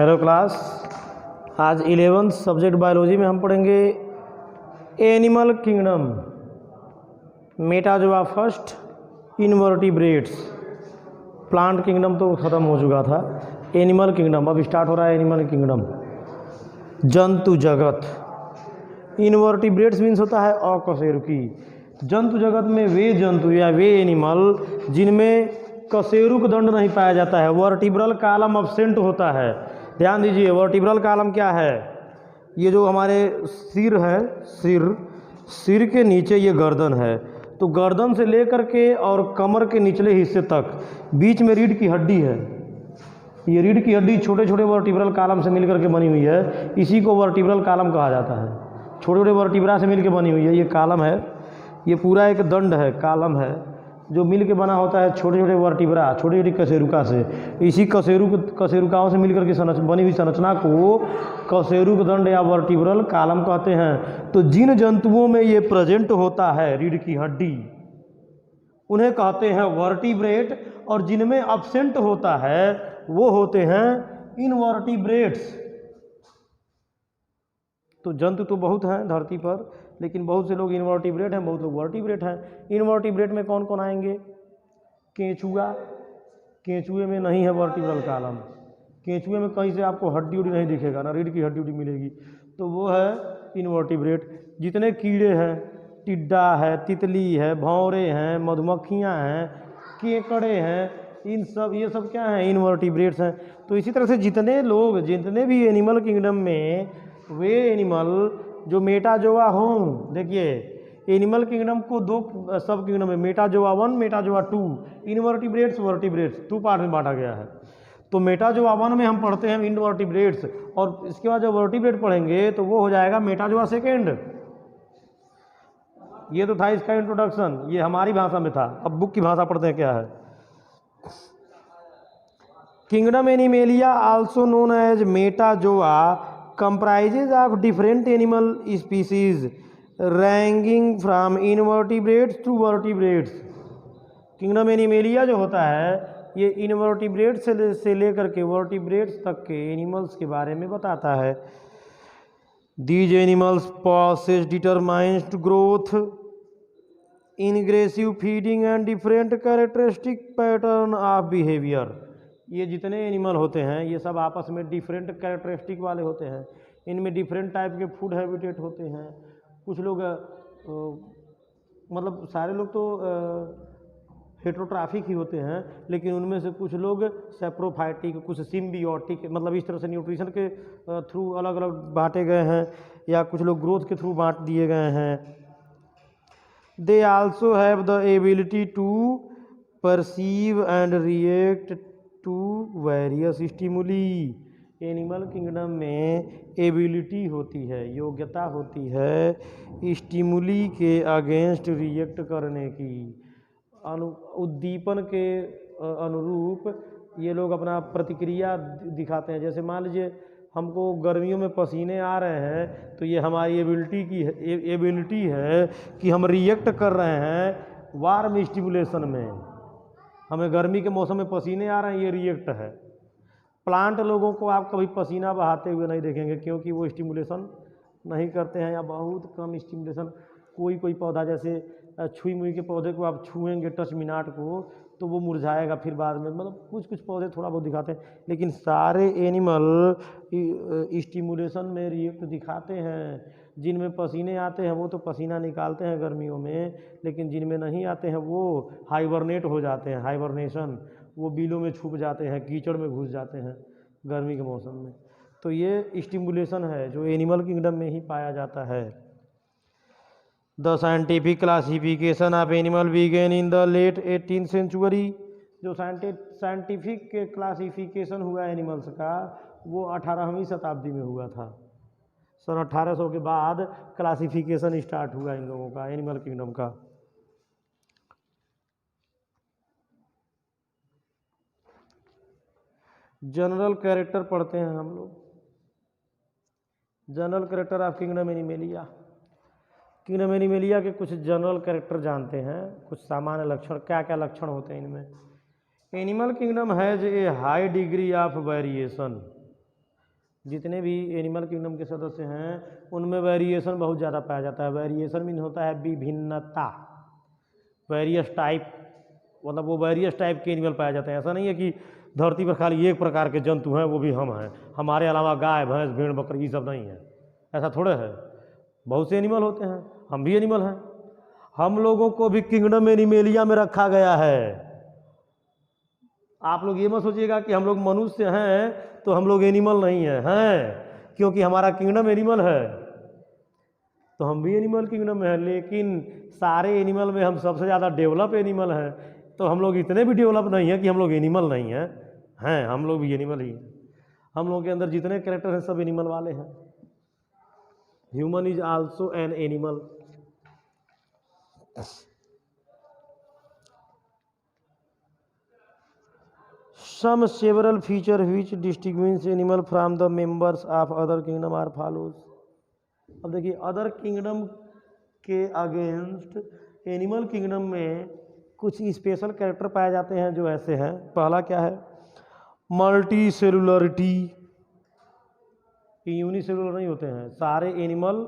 Hello class. आज 11th subject biology में हम पढ़ेंगे animal kingdom, Metazoa first, invertebrates. Plant kingdom तो ख़त्म हो चुका था, एनिमल किंगडम अब स्टार्ट हो रहा है। एनिमल किंगडम, जंतु जगत। इनवर्टिब्रेट्स मीन्स होता है अकशेरुकी। जंतु जगत में वे जंतु या वे एनिमल जिनमें कशेरुक दंड नहीं पाया जाता है, वर्टिब्रल कॉलम अब्सेंट होता है। ध्यान दीजिए, वर्टिब्रल कॉलम क्या है? ये जो हमारे सिर है, सिर के नीचे ये गर्दन है, तो गर्दन से लेकर के और कमर के निचले हिस्से तक बीच में रीढ़ की हड्डी है। ये रीढ़ की हड्डी छोटे छोटे वर्टिब्रल कॉलम से मिलकर के बनी हुई है, इसी को वर्टिब्रल कॉलम कहा जाता है। छोटे छोटे वर्टिब्रा से मिलकर बनी हुई है ये कॉलम है, ये पूरा एक दंड है, कॉलम है जो मिल के बना होता है छोटे छोटे वर्टिब्रा, छोटी छोटी कशेरुका से। इसी कशेरुकाओं से मिलकर के बनी हुई संरचना को कशेरुक दंड या वर्टिब्रल कॉलम कहते हैं। तो जिन जंतुओं में ये प्रेजेंट होता है रीढ़ की हड्डी, उन्हें कहते हैं वर्टिब्रेट, और जिनमें अब्सेंट होता है वो होते हैं इनवर्टिब्रेट्स। तो जंतु तो बहुत हैं धरती पर, लेकिन बहुत से लोग इनवर्टिब्रेट हैं, बहुत लोग वर्टिब्रेट हैं। इनवर्टिब्रेट में कौन कौन आएंगे? केंचुआ, केंचुए में नहीं है वर्टिब्रल कॉलम, केंचुए में कहीं से आपको हड्डी उड्डी नहीं दिखेगा, ना रीढ़ की हड्डी उड्डी मिलेगी, तो वो है इनवर्टिब्रेट। जितने कीड़े हैं, टिड्डा है, तितली है, भौरे हैं, मधुमक्खियाँ हैं, केकड़े हैं, इन सब ये सब क्या हैं? इनवर्टिब्रेट्स हैं। तो इसी तरह से जितने भी एनिमल किंगडम में वे एनिमल जो मेटाजोआ हों, देखिए एनिमल किंगडम को दो सब किंगडम में, Metazoa 1, Metazoa 2, invertebrates, vertebrates 2 part में बांटा गया है। तो मेटाजोआ 1 में हम पढ़ते हैं इनवर्टिब्रेट्स, और इसके बाद जब वर्टिब्रेट पढ़ेंगे तो वो हो जाएगा मेटाजोआ सेकेंड। ये तो था इसका इंट्रोडक्शन, ये हमारी भाषा में था। अब बुक की भाषा पढ़ते हैं क्या है। Kingdom animalia also known as metazoa comprises of different animal species ranging from invertebrates to vertebrates। Kingdom animalia जो होता है ये इनवर्टिब्रेट्स से लेकर के वर्टिब्रेट्स तक के एनिमल्स के बारे में बताता है। These animals possess determined growth, aggressive feeding and different characteristic pattern of behavior। ये जितने एनिमल होते हैं ये सब आपस में डिफरेंट कैरेक्टरिस्टिक वाले होते हैं। इनमें डिफरेंट टाइप के फूड हैबिटेट होते हैं। कुछ लोग मतलब सारे लोग तो हेट्रोट्राफिक ही होते हैं, लेकिन उनमें से कुछ लोग सेप्रोफाइटिक, कुछ सिम्बियोटिक, मतलब इस तरह से न्यूट्रिशन के थ्रू अलग अलग बांटे गए हैं, या कुछ लोग ग्रोथ के थ्रू बांट दिए गए हैं। They also have the ability to perceive and react to various stimuli. Animal kingdom में एबिलिटी होती है, योग्यता होती है स्टिमुली के अगेंस्ट रिएक्ट करने की, उद्दीपन के अनुरूप ये लोग अपना प्रतिक्रिया दिखाते हैं। जैसे मान लीजिए हमको गर्मियों में पसीने आ रहे हैं, तो ये हमारी एबिलिटी है कि हम रिएक्ट कर रहे हैं वार्म स्टिमुलेशन में। हमें गर्मी के मौसम में पसीने आ रहे हैं, ये रिएक्ट है। प्लांट लोगों को आप कभी पसीना बहाते हुए नहीं देखेंगे, क्योंकि वो स्टिमुलेशन नहीं करते हैं, या बहुत कम स्टिमुलेशन। कोई पौधा, जैसे छुई मुई के पौधे को आप छुएंगे, टच मिनाट को, तो वो मुरझाएगा फिर बाद में। मतलब कुछ पौधे थोड़ा बहुत दिखाते हैं, लेकिन सारे एनिमल स्टिमुलेशन में रिएक्ट दिखाते हैं। जिनमें पसीने आते हैं वो तो पसीना निकालते हैं गर्मियों में, लेकिन जिनमें नहीं आते हैं वो हाइबरनेट हो जाते हैं, हाइबरनेशन, वो बिलों में छुप जाते हैं, कीचड़ में घुस जाते हैं गर्मी के मौसम में। तो ये स्टिमुलेशन है जो एनिमल किंगडम में ही पाया जाता है। The scientific classification of animal began in the late 18th century. जो साइंटिफिक क्लासिफिकेशन हुआ एनिमल्स का वो 18वीं शताब्दी में हुआ था। सन 1800 के बाद क्लासिफिकेशन स्टार्ट हुआ इन लोगों का, एनिमल किंगडम का। जनरल कैरेक्टर पढ़ते हैं हम लोग। General character of kingdom animalia. Kingdom animalia के कुछ जनरल कैरेक्टर जानते हैं, कुछ सामान्य लक्षण। क्या क्या लक्षण होते हैं इनमें? Animal kingdom has a high degree of variation. जितने भी एनिमल किंगडम के सदस्य हैं उनमें वेरिएशन बहुत ज़्यादा पाया जाता है। वेरिएशन मीन होता है विभिन्नता, वेरियस टाइप, मतलब वो वेरियस टाइप के एनिमल पाए जाते हैं। ऐसा नहीं है कि धरती पर खाली एक प्रकार के जंतु हैं, वो भी हम हैं, हमारे अलावा गाय भैंस भेड़ बकरी ये सब नहीं है, ऐसा थोड़े है। बहुत से एनिमल होते हैं, हम भी एनिमल हैं। हम लोगों को भी किंगडम एनिमेलिया में रखा गया है। आप लोग ये मत सोचिएगा कि हम लोग मनुष्य हैं तो हम लोग एनिमल नहीं हैं, क्योंकि हमारा किंगडम एनिमल है तो हम भी एनिमल किंगडम में हैं। लेकिन सारे एनिमल में हम सबसे ज़्यादा डेवलप एनिमल हैं, तो हम लोग इतने भी डेवलप नहीं हैं कि हम लोग एनिमल नहीं हैं, हम लोग भी एनिमल ही हैं। हम लोग के अंदर जितने कैरेक्टर हैं सब एनिमल वाले हैं। Human is also an animal. Some several feature which distinguish animal from the members of other kingdom are follows। अब देखिए, अदर किंगडम के अगेंस्ट एनिमल किंगडम में कुछ स्पेशल कैरेक्टर पाए जाते हैं जो ऐसे हैं। पहला क्या है? Multi cellularity. यूनिसेलुलर नहीं होते हैं, सारे एनिमल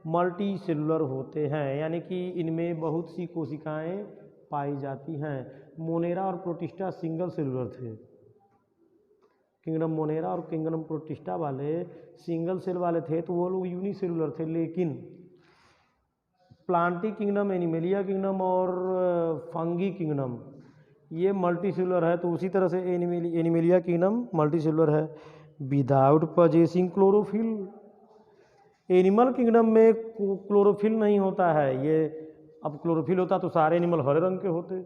मल्टी सेलुलर होते हैं, यानी कि इनमें बहुत सी कोशिकाएं पाई जाती हैं। मोनेरा और प्रोटिस्टा सिंगल सेलुलर थे। किंगडम मोनेरा और किंगडम प्रोटिस्टा वाले सिंगल सेल वाले थे, तो वो लोग यूनिसेलुलर थे। लेकिन प्लांटी किंगडम, एनिमेलिया किंगडम और फंगी किंगडम ये मल्टी सेलुलर है। तो उसी तरह से एनिमेलिया किंगडम मल्टी सेलुलर है without possessing chlorophyll. Animal kingdom में क्लोरोफिल नहीं होता है। ये अब क्लोरोफिल होता तो सारे एनिमल हरे रंग के होते।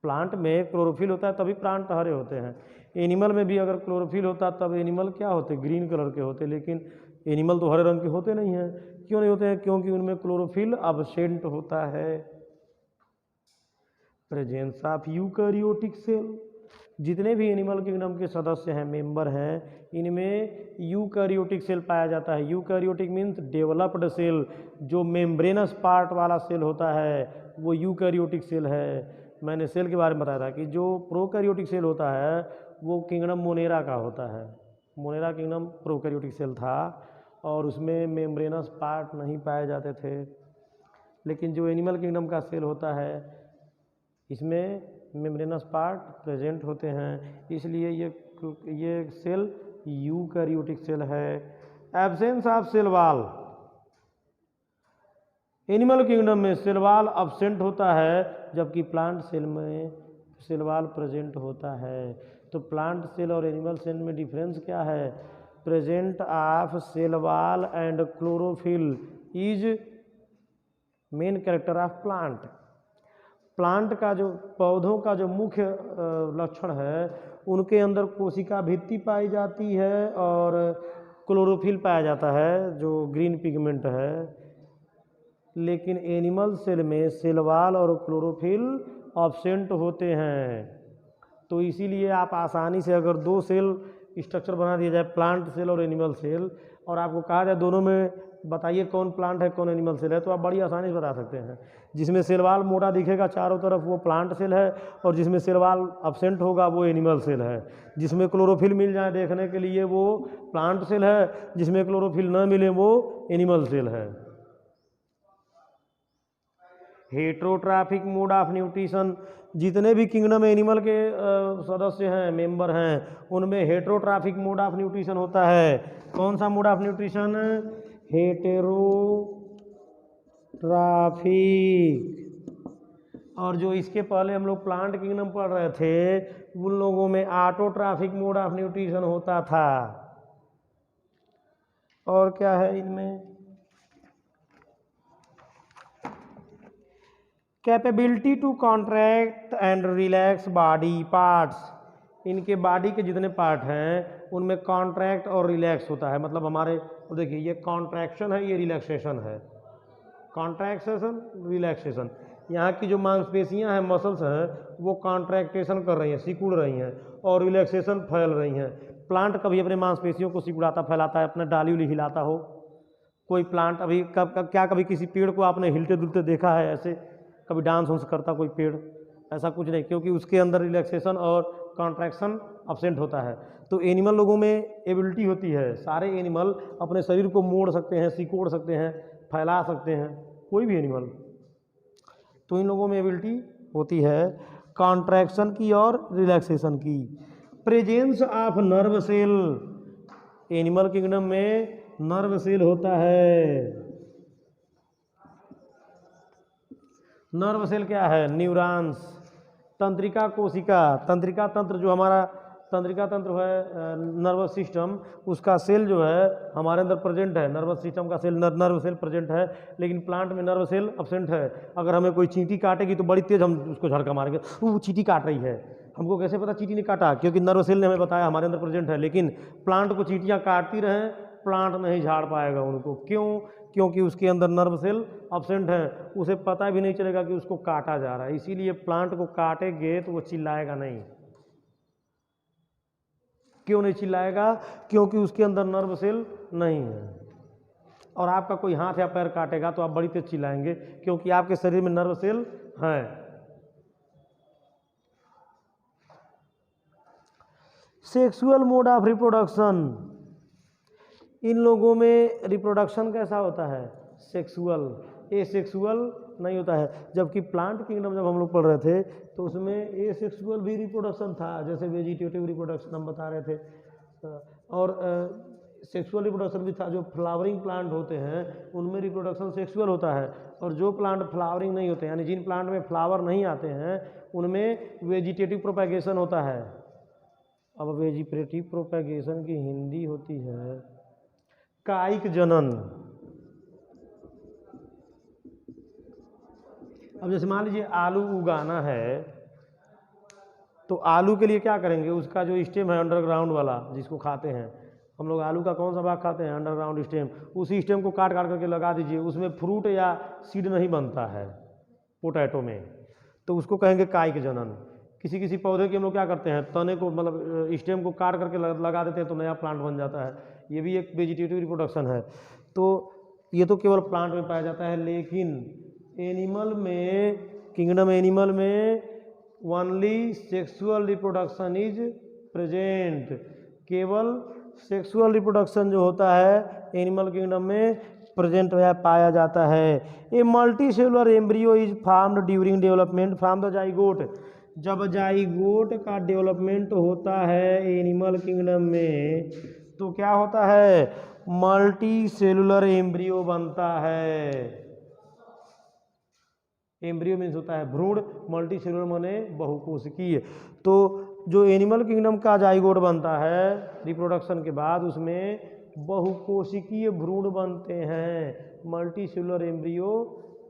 प्लांट में क्लोरोफिल होता है तभी प्लांट हरे होते हैं। एनिमल में भी अगर क्लोरोफिल होता तब एनिमल क्या होते? ग्रीन कलर के होते। लेकिन एनिमल तो हरे रंग के होते नहीं हैं। क्यों नहीं होते हैं? क्योंकि उनमें क्लोरोफिल अब्सेंट होता है। Presence of eukaryotic cell. जितने भी एनिमल किंगडम के सदस्य हैं, मेंबर हैं, इनमें यूकैरियोटिक सेल पाया जाता है। Eukaryotic means developed cell. जो मेम्ब्रेनस पार्ट वाला सेल होता है वो यूकैरियोटिक सेल है। मैंने सेल के बारे में बताया था कि जो प्रोकैरियोटिक सेल होता है वो किंगडम मोनेरा का होता है। मोनेरा किंगडम प्रोकैरियोटिक सेल था और उसमें मेम्ब्रेनस पार्ट नहीं पाए जाते थे। लेकिन जो एनिमल किंगडम का सेल होता है इसमें मेम्ब्रेनस पार्ट प्रेजेंट होते हैं, इसलिए ये सेल यूकैरियोटिक सेल है। Absence of cell wall. Animal kingdom में सेल वॉल अब्सेंट होता है, जबकि प्लांट सेल में सेल वॉल प्रेजेंट होता है। तो प्लांट सेल और एनिमल सेल में डिफरेंस क्या है? Present of cell wall and chlorophyll is main character of plant. Plant का जो पौधों का जो मुख्य लक्षण है, उनके अंदर कोशिका भित्ति पाई जाती है और क्लोरोफिल पाया जाता है जो ग्रीन पिगमेंट है। लेकिन एनिमल सेल में सेल वॉल और क्लोरोफिल अब्सेंट होते हैं। तो इसीलिए आप आसानी से अगर दो सेल स्ट्रक्चर बना दिया जाए, प्लांट सेल और एनिमल सेल, और आपको कहा जाए दोनों में बताइए कौन प्लांट है कौन एनिमल सेल है, तो आप बड़ी आसानी से बता सकते हैं। जिसमें सेल वॉल मोटा दिखेगा चारों तरफ वो प्लांट सेल है, और जिसमें सेल वॉल अब्सेंट होगा वो एनिमल सेल है। जिसमें क्लोरोफिल मिल जाए देखने के लिए वो प्लांट सेल है, जिसमें क्लोरोफिल न मिले वो एनिमल सेल है। हेट्रोट्राफिक मोड ऑफ न्यूट्रिशन। जितने भी किंगडम एनिमल के सदस्य हैं, मेंबर हैं, उनमें हेट्रोट्राफिक मोड ऑफ न्यूट्रिशन होता है। कौन सा मोड ऑफ न्यूट्रिशन? हेटेरोट्राफिक। और जो इसके पहले हम लोग प्लांट किंगडम पढ़ रहे थे उन लोगों में ऑटोट्राफिक मोड ऑफ न्यूट्रिशन होता था। और क्या है इनमें? Capability to contract and relax body parts. इनके बॉडी के जितने पार्ट हैं उनमें कॉन्ट्रैक्ट और रिलैक्स होता है। मतलब हमारे देखिए ये कॉन्ट्रैक्शन है, ये रिलैक्सेशन है। Contraction relaxation. यहाँ की जो मांसपेशियाँ हैं, मसल्स हैं, वो कॉन्ट्रैक्टेशन कर रही हैं, सिकुड़ रही हैं, और रिलैक्सेशन फैल रही हैं। प्लांट कभी अपने मांसपेशियों को सिकुड़ाता फैलाता है, अपने डाली उली हिलाता हो? कोई प्लांट अभी क्या कभी किसी पेड़ को आपने हिलते डुलते देखा है? ऐसे कभी डांस वांस करता कोई पेड़? ऐसा कुछ नहीं, क्योंकि उसके अंदर रिलैक्सेशन और कॉन्ट्रैक्शन अब्सेंट होता है। तो एनिमल लोगों में एबिलिटी होती है, सारे एनिमल अपने शरीर को मोड़ सकते हैं, सिकोड़ सकते हैं, फैला सकते हैं, कोई भी एनिमल। तो इन लोगों में एबिलिटी होती है कॉन्ट्रैक्शन की और रिलैक्सेशन की। Presence of nerve cell, animal kingdom में नर्व सेल होता है। नर्व सेल क्या है? न्यूरॉन्स। तंत्रिका कोशिका, तंत्रिका तंत्र जो हमारा तंत्रिका तंत्र है नर्वस सिस्टम, उसका सेल जो है हमारे अंदर प्रेजेंट है। नर्वस सिस्टम का सेल नर्व सेल प्रेजेंट है, लेकिन प्लांट में नर्व सेल अब्सेंट है। अगर हमें कोई चींटी काटेगी तो बड़ी तेज हम उसको झटका मारेंगे, वो चींटी काट रही है। हमको कैसे पता चींटी ने काटा? क्योंकि नर्व सेल ने हमें बताया हमारे अंदर प्रेजेंट है। लेकिन प्लांट को चींटियाँ काटती रहें, प्लांट नहीं झाड़ पाएगा उनको। क्यों? क्योंकि उसके अंदर नर्व सेल अब्सेंट है, उसे पता भी नहीं चलेगा कि उसको काटा जा रहा है। इसीलिए प्लांट को काटेंगे तो वो चिल्लाएगा नहीं। क्यों नहीं चिल्लाएगा? क्योंकि उसके अंदर नर्व सेल नहीं है। और आपका कोई हाथ या पैर काटेगा तो आप बड़ी तेज चिल्लाएंगे, क्योंकि आपके शरीर में नर्व सेल है। सेक्सुअल मोड ऑफ रिप्रोडक्शन, इन लोगों में रिप्रोडक्शन कैसा होता है? सेक्सुअल, एसेक्सुअल नहीं होता है। जबकि प्लांट किंगडम जब हम लोग पढ़ रहे थे तो उसमें एसेक्सुअल भी रिप्रोडक्शन था, जैसे वेजिटेटिव रिप्रोडक्शन हम बता रहे थे, और सेक्सुअल रिप्रोडक्शन भी था। जो फ्लावरिंग प्लांट होते हैं उनमें रिप्रोडक्शन सेक्सुअल होता है, और जो प्लांट फ्लावरिंग नहीं होते, यानी जिन प्लांट में फ्लावर नहीं आते हैं, उनमें वेजिटेटिव प्रोपेगेशन होता है। अब वेजिटेटिव प्रोपेगेशन की हिंदी होती है कायिक जनन। अब जैसे मान लीजिए आलू उगाना है, तो आलू के लिए क्या करेंगे? उसका जो स्टेम है अंडरग्राउंड वाला, जिसको खाते हैं हम लोग, आलू का कौन सा भाग खाते हैं? Underground stem. उसी स्टेम को काट काट करके लगा दीजिए, उसमें फ्रूट या सीड नहीं बनता है पोटैटो में, तो उसको कहेंगे कायिक जनन। किसी किसी पौधे के हम लोग क्या करते हैं, तने को मतलब स्टेम को काट करके लगा देते हैं तो नया प्लांट बन जाता है। ये भी एक वेजिटेटिव रिप्रोडक्शन है। तो ये तो केवल प्लांट में पाया जाता है, लेकिन एनिमल में, किंगडम एनिमल में only sexual reproduction is present. केवल सेक्सुअल रिप्रोडक्शन जो होता है एनिमल किंगडम में प्रेजेंट पाया जाता है। A multi cellular embryo is formed during development from the zygote. जब जाइगोट का डेवलपमेंट होता है एनिमल किंगडम में, तो क्या होता है? मल्टी सेलुलर एम्ब्रियो बनता है। एम्ब्रियो मीन्स होता है भ्रूण, मल्टी सेलुलर माने बहुकोशिकीय। तो जो एनिमल किंगडम का जाइगोट बनता है रिप्रोडक्शन के बाद, उसमें बहुकोशिकीय भ्रूण बनते हैं, मल्टी सेलुलर एम्ब्रियो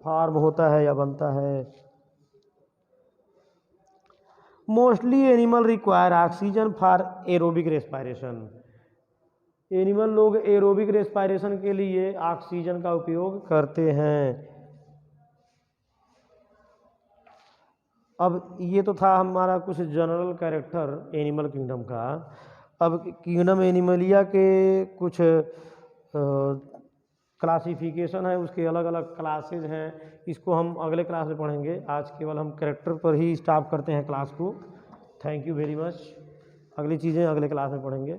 फॉर्म होता है या बनता है। Mostly animal require oxygen for aerobic respiration. Animal लोग एरोबिक रेस्पायरेशन के लिए ऑक्सीजन का उपयोग करते हैं। अब ये तो था हमारा कुछ जनरल कैरेक्टर एनिमल किंगडम का। अब किंगडम एनिमलिया के कुछ क्लासिफिकेशन है, उसके अलग अलग क्लासेज हैं, इसको हम अगले क्लास में पढ़ेंगे। आज केवल हम कैरेक्टर पर ही स्टॉप करते हैं क्लास को। Thank you very much. अगली चीज़ें अगले क्लास में पढ़ेंगे।